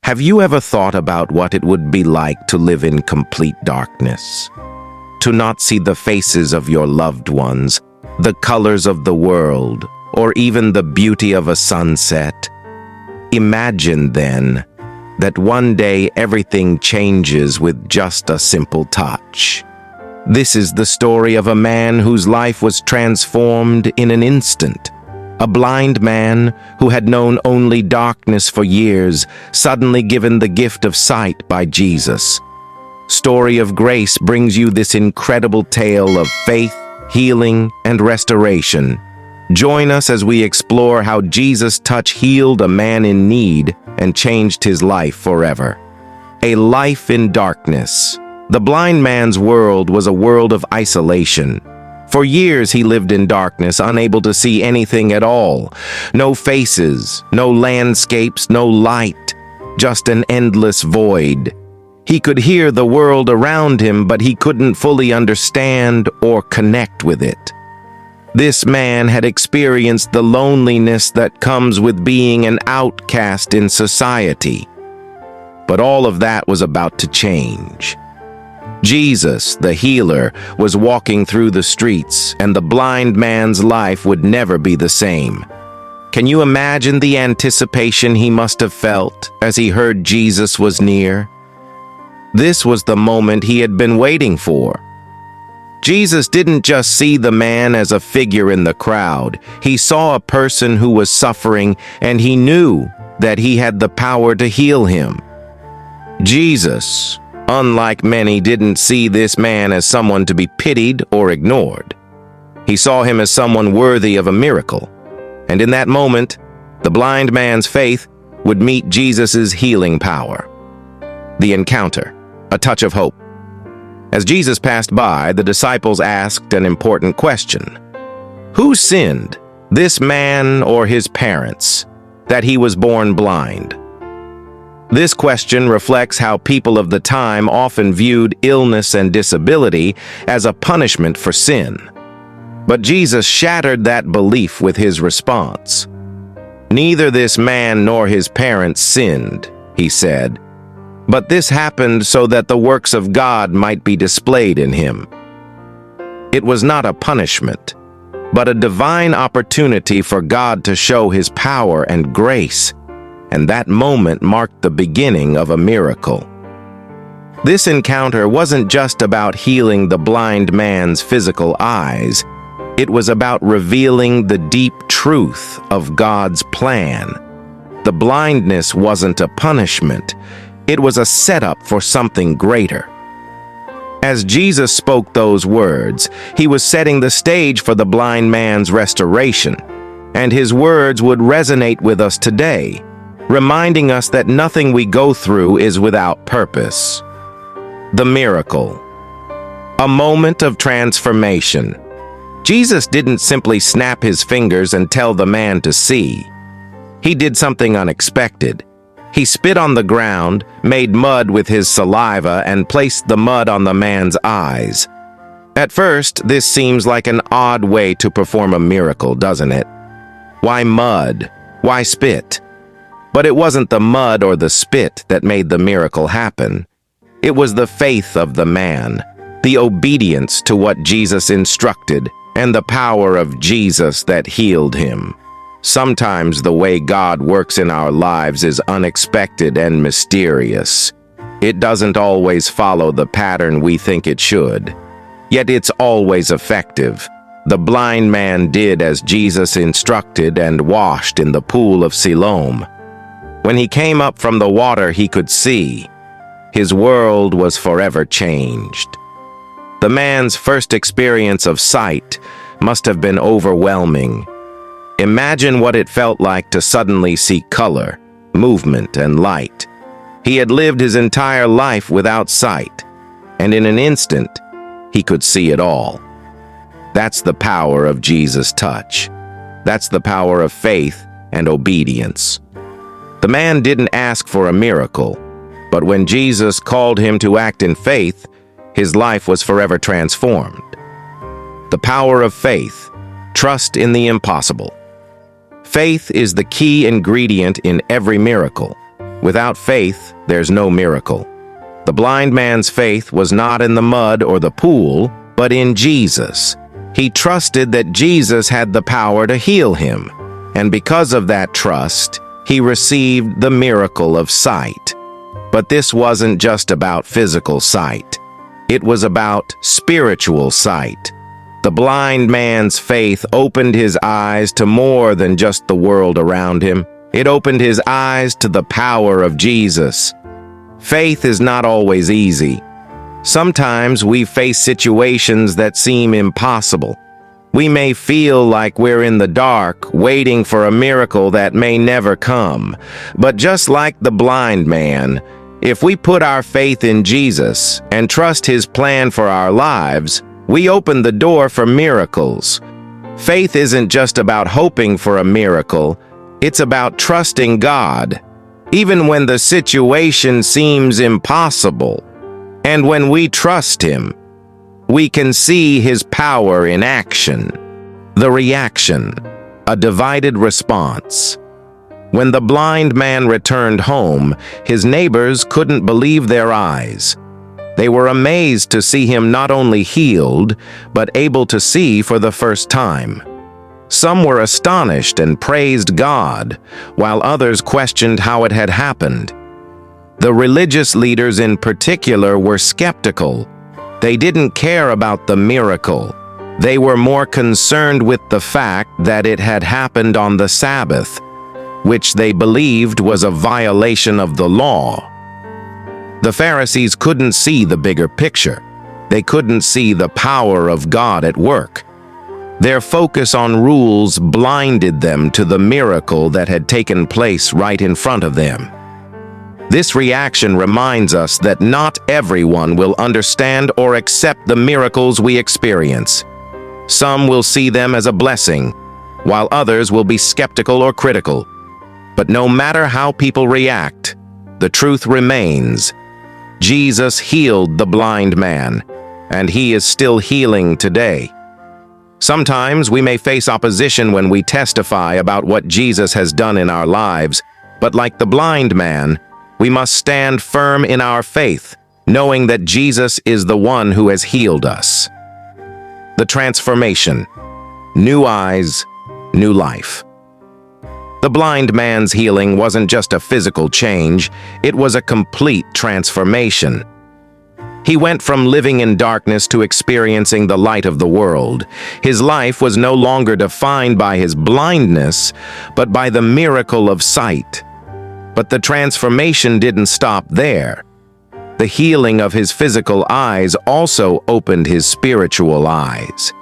Have you ever thought about what it would be like to live in complete darkness? To not see the faces of your loved ones, the colors of the world, or even the beauty of a sunset? Imagine, then, that one day everything changes with just a simple touch. This is the story of a man whose life was transformed in an instant. A blind man who had known only darkness for years, suddenly given the gift of sight by Jesus. Story of Grace brings you this incredible tale of faith, healing, and restoration. Join us as we explore how Jesus' touch healed a man in need and changed his life forever. A life in darkness. The blind man's world was a world of isolation. For years he lived in darkness, unable to see anything at all. No faces, no landscapes, no light, just an endless void. He could hear the world around him, but he couldn't fully understand or connect with it. This man had experienced the loneliness that comes with being an outcast in society. But all of that was about to change. Jesus, the healer, was walking through the streets, and the blind man's life would never be the same. Can you imagine the anticipation he must have felt as he heard Jesus was near? This was the moment he had been waiting for. Jesus didn't just see the man as a figure in the crowd. He saw a person who was suffering, and he knew that he had the power to heal him. Jesus, unlike many, didn't see this man as someone to be pitied or ignored. He saw him as someone worthy of a miracle. And in that moment, the blind man's faith would meet Jesus' healing power. The encounter, a touch of hope. As Jesus passed by, the disciples asked an important question. Who sinned, this man or his parents, that he was born blind? This question reflects how people of the time often viewed illness and disability as a punishment for sin. But Jesus shattered that belief with his response. Neither this man nor his parents sinned, he said, but this happened so that the works of God might be displayed in him. It was not a punishment, but a divine opportunity for God to show his power and grace. And that moment marked the beginning of a miracle. This encounter wasn't just about healing the blind man's physical eyes. It was about revealing the deep truth of God's plan. The blindness wasn't a punishment. It was a setup for something greater. As Jesus spoke those words, he was setting the stage for the blind man's restoration, and his words would resonate with us today, reminding us that nothing we go through is without purpose. The miracle. A moment of transformation. Jesus didn't simply snap his fingers and tell the man to see. He did something unexpected. He spit on the ground, made mud with his saliva, and placed the mud on the man's eyes. At first, this seems like an odd way to perform a miracle, doesn't it? Why mud? Why spit? But it wasn't the mud or the spit that made the miracle happen. It was the faith of the man, the obedience to what Jesus instructed, and the power of Jesus that healed him. Sometimes the way God works in our lives is unexpected and mysterious. It doesn't always follow the pattern we think it should. Yet it's always effective. The blind man did as Jesus instructed and washed in the pool of Siloam. When he came up from the water, he could see. His world was forever changed. The man's first experience of sight must have been overwhelming. Imagine what it felt like to suddenly see color, movement, and light. He had lived his entire life without sight, and in an instant, he could see it all. That's the power of Jesus' touch. That's the power of faith and obedience. The man didn't ask for a miracle, but when Jesus called him to act in faith, his life was forever transformed. The power of faith, trust in the impossible. Faith is the key ingredient in every miracle. Without faith, there's no miracle. The blind man's faith was not in the mud or the pool, but in Jesus. He trusted that Jesus had the power to heal him, and because of that trust, he received the miracle of sight. But this wasn't just about physical sight. It was about spiritual sight. The blind man's faith opened his eyes to more than just the world around him. It opened his eyes to the power of Jesus. Faith is not always easy. Sometimes we face situations that seem impossible. We may feel like we're in the dark, waiting for a miracle that may never come. But just like the blind man, if we put our faith in Jesus and trust His plan for our lives, we open the door for miracles. Faith isn't just about hoping for a miracle, it's about trusting God, even when the situation seems impossible. And when we trust Him, we can see His power in action. The reaction, a divided response. When the blind man returned home, his neighbors couldn't believe their eyes. They were amazed to see him not only healed, but able to see for the first time. Some were astonished and praised God, while others questioned how it had happened. The religious leaders in particular were skeptical. They didn't care about the miracle. They were more concerned with the fact that it had happened on the Sabbath, which they believed was a violation of the law. The Pharisees couldn't see the bigger picture. They couldn't see the power of God at work. Their focus on rules blinded them to the miracle that had taken place right in front of them. This reaction reminds us that not everyone will understand or accept the miracles we experience. Some will see them as a blessing, while others will be skeptical or critical. But no matter how people react, the truth remains. Jesus healed the blind man, and He is still healing today. Sometimes we may face opposition when we testify about what Jesus has done in our lives, but like the blind man, we must stand firm in our faith, knowing that Jesus is the one who has healed us. The transformation. New eyes, new life. The blind man's healing wasn't just a physical change, it was a complete transformation. He went from living in darkness to experiencing the light of the world. His life was no longer defined by his blindness, but by the miracle of sight. But the transformation didn't stop there. The healing of his physical eyes also opened his spiritual eyes.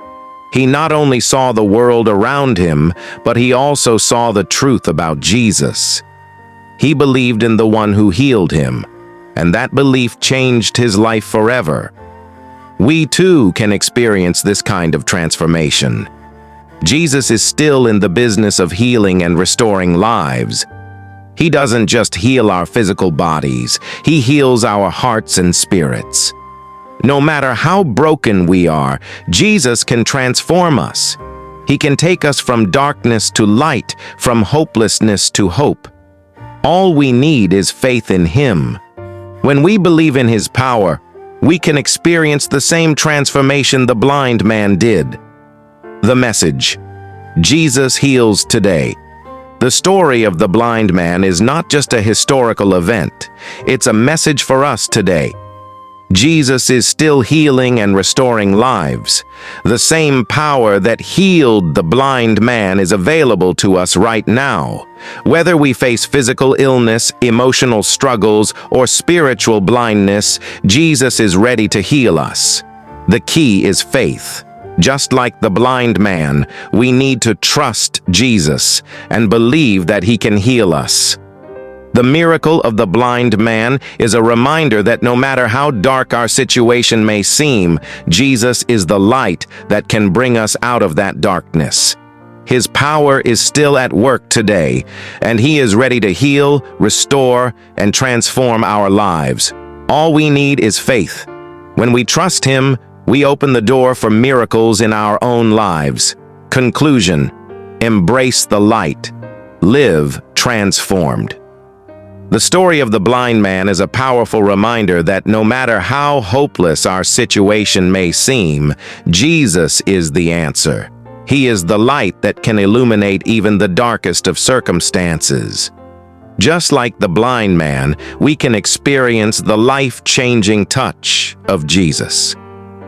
He not only saw the world around him, but he also saw the truth about Jesus. He believed in the one who healed him, and that belief changed his life forever. We too can experience this kind of transformation. Jesus is still in the business of healing and restoring lives. He doesn't just heal our physical bodies, He heals our hearts and spirits. No matter how broken we are, Jesus can transform us. He can take us from darkness to light, from hopelessness to hope. All we need is faith in Him. When we believe in His power, we can experience the same transformation the blind man did. The message: Jesus heals today. The story of the blind man is not just a historical event. It's a message for us today. Jesus is still healing and restoring lives. The same power that healed the blind man is available to us right now. Whether we face physical illness, emotional struggles, or spiritual blindness, Jesus is ready to heal us. The key is faith. Just like the blind man, we need to trust Jesus and believe that He can heal us. The miracle of the blind man is a reminder that no matter how dark our situation may seem, Jesus is the light that can bring us out of that darkness. His power is still at work today, and He is ready to heal, restore, and transform our lives. All we need is faith. When we trust Him, we open the door for miracles in our own lives. Conclusion: embrace the light. Live transformed. The story of the blind man is a powerful reminder that no matter how hopeless our situation may seem, Jesus is the answer. He is the light that can illuminate even the darkest of circumstances. Just like the blind man, we can experience the life-changing touch of Jesus.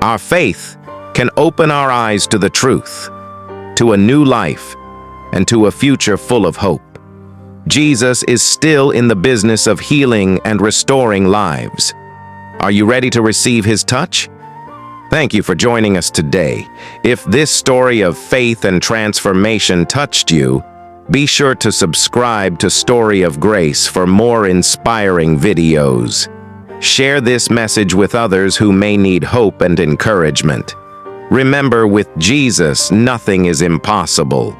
Our faith can open our eyes to the truth, to a new life, and to a future full of hope. Jesus is still in the business of healing and restoring lives. Are you ready to receive his touch? Thank you for joining us today. If this story of faith and transformation touched you, be sure to subscribe to Story of Grace for more inspiring videos. Share this message with others who may need hope and encouragement. Remember, with Jesus, nothing is impossible.